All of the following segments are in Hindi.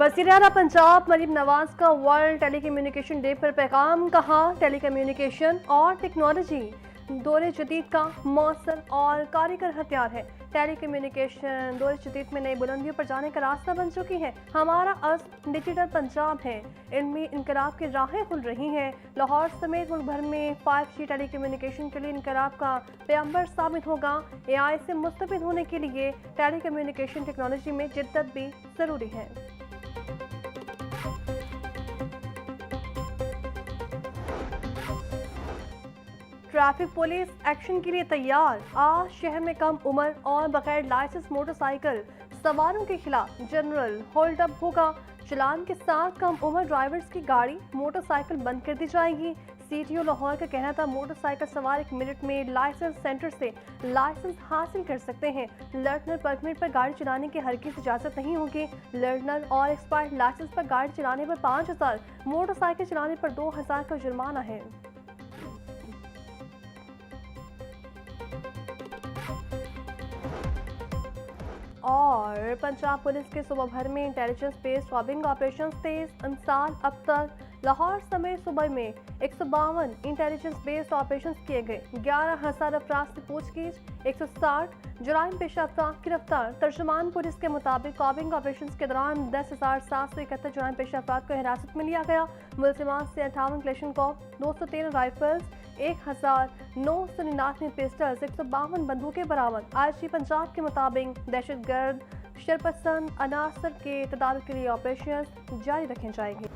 वज़ीर-ए-आला पंजाब मरीम नवाज का वर्ल्ड टेलीकम्युनिकेशन डे पर पैगाम। कहा, टेलीकम्युनिकेशन और टेक्नोलॉजी दौर जदीद का मौसर और कारीगर हथियार है। टेलीकम्युनिकेशन दौर जदीद में नई बुलंदियों पर जाने का रास्ता बन चुकी है। हमारा अज़्म डिजिटल पंजाब है। इनमें इनकलाब की राहें खुल रही हैं। लाहौर समेत मुल्क भर में 5G टेलीकम्युनिकेशन के लिए इनकलाब का पैगंबर साबित होगा। AI से मुस्तफ़िद होने के लिए टेलीकम्युनिकेशन टेक्नोलॉजी में जिद्दत भी ज़रूरी है। ट्रैफिक पुलिस एक्शन के लिए तैयार। आज शहर में कम उम्र और बगैर लाइसेंस मोटरसाइकिल सवारों के खिलाफ जनरल होल्ड अप होगा। चालान के साथ कम उम्र ड्राइवर्स की गाड़ी मोटरसाइकिल बंद कर दी जाएगी। CTO लाहौर का कहना था, मोटरसाइकिल सवार 1 मिनट में लाइसेंस सेंटर से लाइसेंस हासिल कर सकते हैं। लर्नर परमिट पर गाड़ी चलाने की हरगिज़ इजाज़त नहीं होगी। लर्नर और एक्सपायर्ड लाइसेंस पर गाड़ी चलाने पर 5,000, मोटरसाइकिल चलाने पर 2,000 का जुर्माना है। और पंजाब पुलिस के सूबा भर में इंटेलिजेंस बेस्ड रॉबिंग ऑपरेशन तेज। इंसान अब तक लाहौर समेत सूबे में 152 इंटेलिजेंस बेस्ड ऑपरेशन किए गए। 11,000 अफराद से पूछगिछ, 160 जुराइम पेशा अफराद गिरफ्तार। तर्जुमान पुलिस के मुताबिक रॉबिंग ऑपरेशन के दौरान 10,771 जुराइम पेशा अफराद को हिरासत में लिया गया। मुलजिमान से 58 क्लेशनकॉप, 213 राइफल्स, 1,999 पिस्टल्स, 152 बंदूकें बरामद। IG पंजाब के मुताबिक दहशतगर्द शरपसंद अनासर के तदारुक के लिए ऑपरेशन जारी रखे जाएंगे।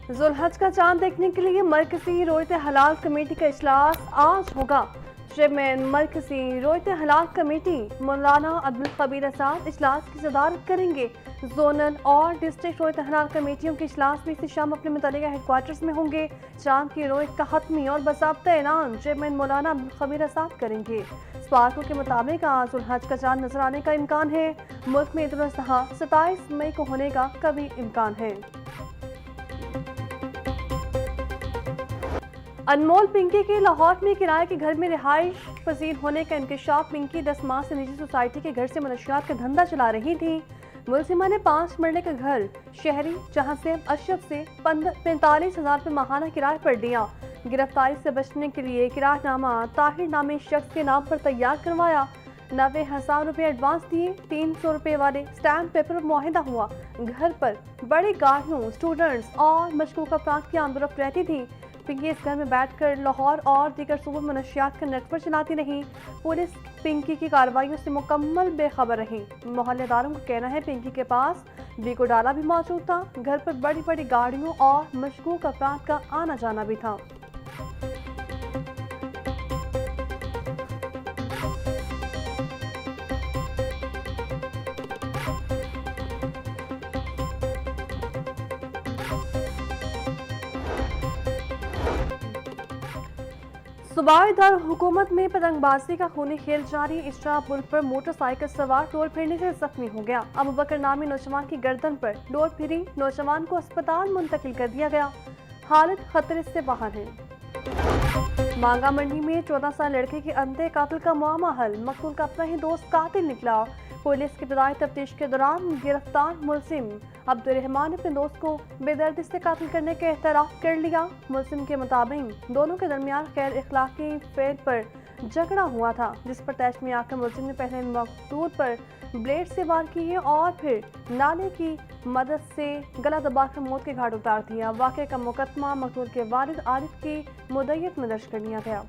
जुल्हज का चांद देखने के लिए मरकजी रोयत हलाल कमेटी का इजलास आज होगा। चेयरमैन मरकजी रोयत हलाल कमेटी मौलाना अब्दुल खबीर आजाद इजलास की सदारत करेंगे। जोनल और डिस्ट्रिक्ट रोयत हलाल कमेटियों के इजलास भी इसी शाम अपने मुतल्लिका हेडक्वार्टर्स में होंगे। चांद की रोयत का हतमी और बाज़ाब्ता ऐलान चेयरमैन मौलाना अब्दुल खबीर आजाद करेंगे। स्पार्को के मुताबिक आज जुल्हज का चांद नजर आने का इम्कान है। मुल्क में ईद उल अज़हा 27 मई को होने का कभी इम्कान है। अनमोल पिंकी के लाहौर में किराए के घर में रिहाइश पजीर होने का इंकशाफ। पिंकी 10 माह से निजी सोसाइटी के घर से मनशियात का धंधा चला रही थी। मुलजिमा ने 5 मरले का घर शहरी जहां से अशरफ से 45,000 रुपये माहाना किराए पर दिया। गिरफ्तारी से बचने के लिए किरायनामा ताहिर नामी शख्स के नाम पर तैयार करवाया। 90,000 रुपये एडवांस दिए। 300 रुपये वाले स्टैम्प पेपर मुआहिदा हुआ। घर पर बड़ी गाड़ियों, स्टूडेंट्स और मशकूक अफराद की आमदोरफ्त रहती थी। पिंकी इस घर में बैठकर लाहौर और दीगर सूबों में मनशियात का नेटवर्क चलाती रही। पुलिस पिंकी की कार्रवाइयों से मुकम्मल बेखबर रही। मोहल्लेदारों का कहना है, पिंकी के पास बीको डाला भी मौजूद था। घर पर बड़ी बड़ी गाड़ियों और मशकूक अफराद का आना जाना भी था। सूबाई दार हुकूमत में पतंगबाजी का खूनी खेल जारी। इस्ट्रा पुल पर मोटरसाइकिल सवार डोर फिरने से जख्मी हो गया। अबू बकर नामी नौजवान की गर्दन पर डोर फिरी। नौजवान को अस्पताल मुंतकिल कर दिया गया। हालत खतरे से बाहर है। मांगा मंडी में 14 साल लड़के के अंधे कातिल का मामला हल। मकतूल का अपना ही दोस्त कातिल निकला। पुलिस की इब्तदाई तफ्तीश के दौरान गिरफ्तार मुलजिम अब्दुल रहमान ने अपने दोस्त को बेदर्दी से कातिल करने का एतराफ़ कर लिया। मुलजिम के मुताबिक दोनों के दरमियान गैर इखलाकी फेल पर झगड़ा हुआ था, जिस पर तैश में आकर मुलजिम ने पहले मकतूल पर ब्लेड से वार किए और फिर नाले की मदद से गला दबाकर मौत के घाट उतार दिया। वाक़े का मुकदमा मकतूल के वालिद आरिफ की मुद्दत में दर्ज कर लिया गया।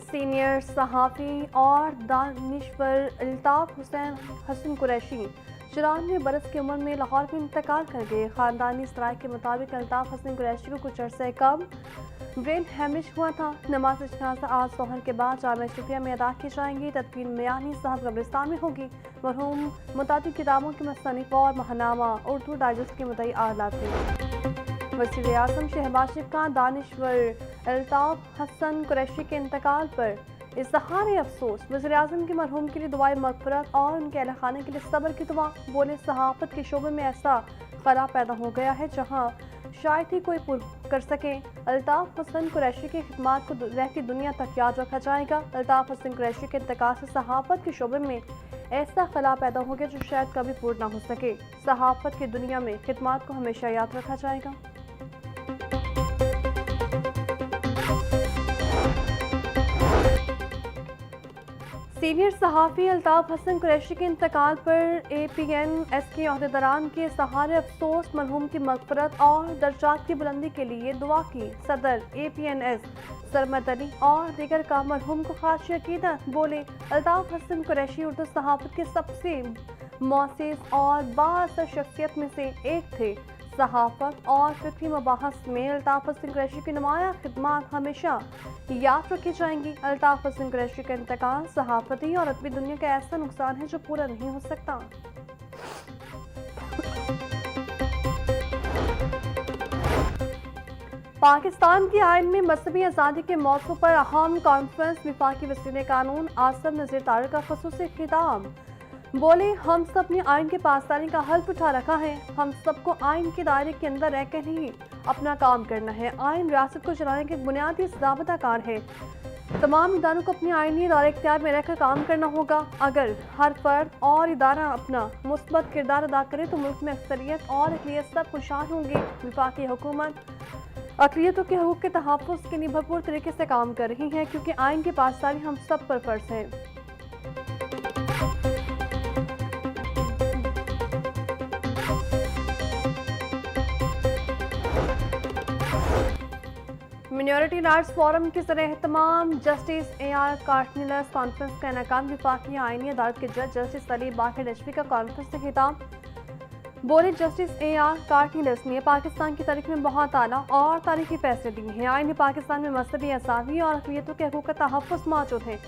सीनियर सहाफ़ी और दानिश्वर अल्ताफ़ हुसैन हसन कुरैशी 94 बरस की उम्र में लाहौर में इंतकाल कर गए। ख़ानदानी सराय के मुताबिक अल्ताफ़ हसन कुरैशी को कुछ अरसे कम ब्रेन हैमिश हुआ था। नमाज जनाज़ा आज सोहर के बाद जामिया शफिया में अदा की जाएंगी। तदफीन मियानी साहब कब्रिस्तान में होगी। मरहूम मुताबिक किताबों के मुसन्निफ़ और महानामा उर्दू डाइजेस्ट के मुद्दई आलात थे। वज़ीर आज़म शहबाज शरीफ का दानिश्वर अल्ताफ़ हसन कुरैशी के इंतकाल पर इज़हार अफसोस। वज़ीर आज़म के मरहूम के लिए दुआए मग़फ़िरत और उनके अहल खाने के लिए सब्र की दुआ। बोले, सहाफ़त के शोबे में ऐसा खला पैदा हो गया है जहाँ शायद ही कोई पूर्ण कर सके। अल्ताफ हुसैन कुरैशी की खिदमत को रहती दुनिया तक याद रखा जाएगा। अल्ताफ हुसैन कुरैशी के इंतकाल से सहाफत के शोबे में ऐसा खला पैदा हो गया जो शायद कभी पूर्ण ना हो सके। सहाफत की दुनिया में खिदमत को हमेशा याद रखा जाएगा। सीनियर सहाफ़ी अल्ताफ हसन कुरैशी के इंतकाल पर APNS के अहदेदारान के सहारे अफसोस, मरहूम की मग़फ़िरत और दर्जात की बुलंदी के लिए दुआ की। सदर APNS सरमद अली और दीगर का मरहूम को खासी अक़ीदत। बोले, अल्ताफ हसन कुरैशी उर्दू सहाफ़त के सबसे मौसूस और बाअसर शख्सियत में से एक थे। सहाफ़त और फ़िक्री मबाहस में अल्ताफ हसन कुरैशी की नुमाया खिदमत हमेशा याद रखी जाएंगी। अल्ताफ हसन कुरैशी का इंतकाल सहाफ़ती और अदबी दुनिया का ऐसा नुकसान है जो पूरा नहीं हो सकता। पाकिस्तान की आइन में मज़हबी आज़ादी के मौजू पर अहम कॉन्फ्रेंस। वफाकी वज़ीर कानून आसिम नज़ीर तारिक का ख़ुसूसी खिताब। बोले, हम सब ने आइन के पासदारी का हल्फ उठा रखा है। हम सबको आइन के दायरे के अंदर रहकर ही अपना काम करना है। आइन रियासत को चलाने के बुनियादी ज़ाब्ता-कार है। तमाम इदारों को अपनी आइनी दायरे इख्तियार में रहकर काम करना होगा। अगर हर फर्द और इदारा अपना मुस्बत किरदार अदा करे तो मुल्क में अक्सरियत और अक़लियत सब खुशहाल होंगे। वफाकी हुकूमत अक़लियतों के हकूक़ के तहफ़्फ़ुज़ के लिए भरपूर तरीके से काम कर रही है, क्योंकि आइन की पासदारी हम सब पर फ़र्ज़ है। मिनॉरिटी राइट्स फोरम के ज़रिए एहतमाम जस्टिस AR कार्टनिलस कॉन्फ्रेंस का इनेकाम। वफाकी आइनी अदालत के जज जस्टिस अली बाकर रिजवी का कॉन्फ्रेंस से खिताब। बोले, जस्टिस AR कार्टनिलस ने पाकिस्तान की तारीख में बहुत आला और तारीखी फैसले दिए हैं। आइन पाकिस्तान में मज़हबी आज़ादी और अक़लियतों के हकूक़ का तहफ़्फ़ुज़ मौजूद है।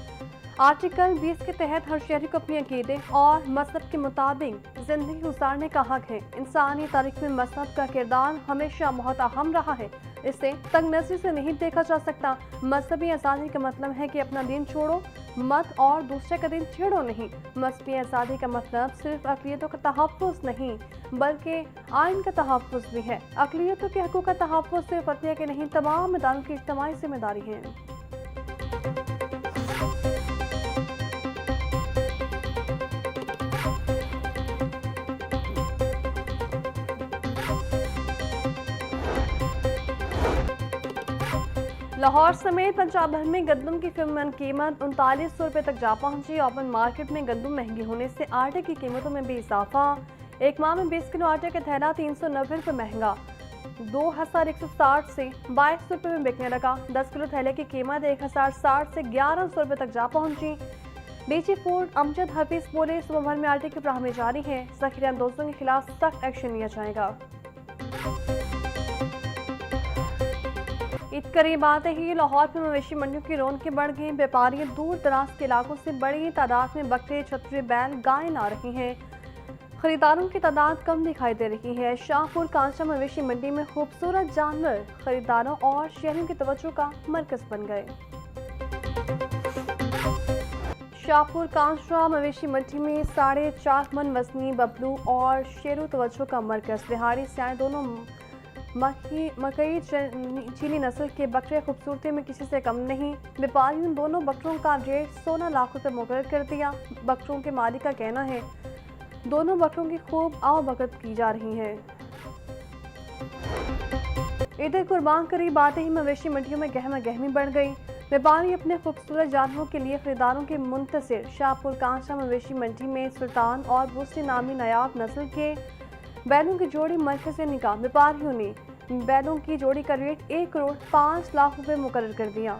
आर्टिकल 20 के तहत हर शहरी को अपने अक़ीदे और मज़हब के मुताबिक ज़िंदगी गुजारने का हक है। इंसानी तारीख में मज़हब का किरदार हमेशा बहुत अहम रहा है। इसे तंग नज़री से नहीं देखा जा सकता। मज़हबी आज़ादी का मतलब है कि अपना दीन छोड़ो मत और दूसरे का दीन छेड़ो नहीं। मज़हबी आज़ादी का मतलब सिर्फ अक़लियतों का तहफ़्फ़ुज़ नहीं बल्कि आइन का तहफ़्फ़ुज़ भी है। अक़लियतों के हकूक़ का तहफ़्फ़ुज़ सिर्फ अदलिया के नहीं, तमाम इदारों की इज्तिमाई ज़िम्मेदारी है। लाहौर समेत पंजाब भर में गंदम की कीमत 3900 रुपये तक जा पहुंची। ओपन मार्केट में गंदम महंगी होने से आटे की कीमतों में भी इजाफा। एक माह में 20 किलो आटे का थैला 390 रुपये महंगा 2160 से 2200 रुपये में बिकने लगा। 10 किलो थैले की कीमत 1060 से 1100 रुपये तक जा पहुंची। डीजी फूड अमजद हफीज बोले, सुबह भर में आटे की फ्राहमी जारी है। ज़ख़ीरा अंदोज़ों के खिलाफ सख्त एक्शन लिया जाएगा। ईद करीब आते ही लाहौर में मवेशी मंडियों की रौनकें बढ़ गई। व्यापारी दूर दराज के इलाकों से बड़ी तादाद में बकरे, छतरी, बैल, गायें ला रही हैं। खरीदारों की तादाद कम दिखाई दे रही है। शाहपुर कांशा मवेशी मंडी में खूबसूरत जानवर खरीदारों और शहरियों की तवज्जो का मरकज बन गए। शाहपुर कांशा मवेशी मंडी में 4.5 मन वजनी बबलू और शेरू तवज्जो का मरकज। बिहारी स्याह दोनों मकई चीनी नस्ल के बकरे खूबसूरती में किसी से कम नहीं। व्यापारियों ने दोनों बकरों का रेट 16 लाख रुपए मुकर्रर कर दिया। बकरों के मालिक का कहना है दोनों बकरों की खूब आवभगत की जा रही है। ईद कुर्बान करीब आते ही मवेशी मंडियों में गहमा गहमी बढ़ गई। व्यापारी अपने खूबसूरत जानवरों के लिए खरीदारों के मुंतज़िर। शाहपुर कांशा मवेशी मंडी में सुल्तान और बूसी नामी नायाब नस्ल के बैलों की जोड़ी मरकज़ से निकाह। व्यापारियों ने बैलों की जोड़ी का रेट 1 करोड़ 5 लाख रुपए मुकर्रर कर दिया।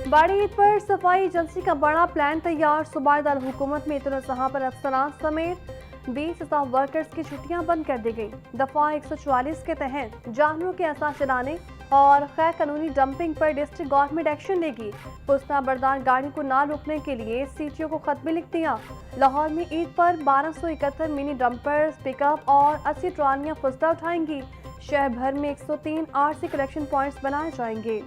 बड़ी ईद पर सफाई एजेंसी का बड़ा प्लान तैयार। सूबाई दारुल हुकूमत में इतना सहा पर अफसरान समेत 20,000 वर्कर्स की छुट्टियां बंद कर दी गई। दफा 144 के तहत जानवरों के असास चलाने और गैर कानूनी डंपिंग पर डिस्ट्रिक्ट गवर्नमेंट एक्शन लेगी। पुस्ता बरदार गाड़ी को ना रोकने के लिए सीटीओ को खत भी लिख दिया। लाहौर में ईद पर 1271 मिनी डंपर्स, पिकअप और 80 ट्रालियां फुस्ता उठाएंगी। शहर भर में 103 आरसी कलेक्शन पॉइंट्स बनाए जाएंगे।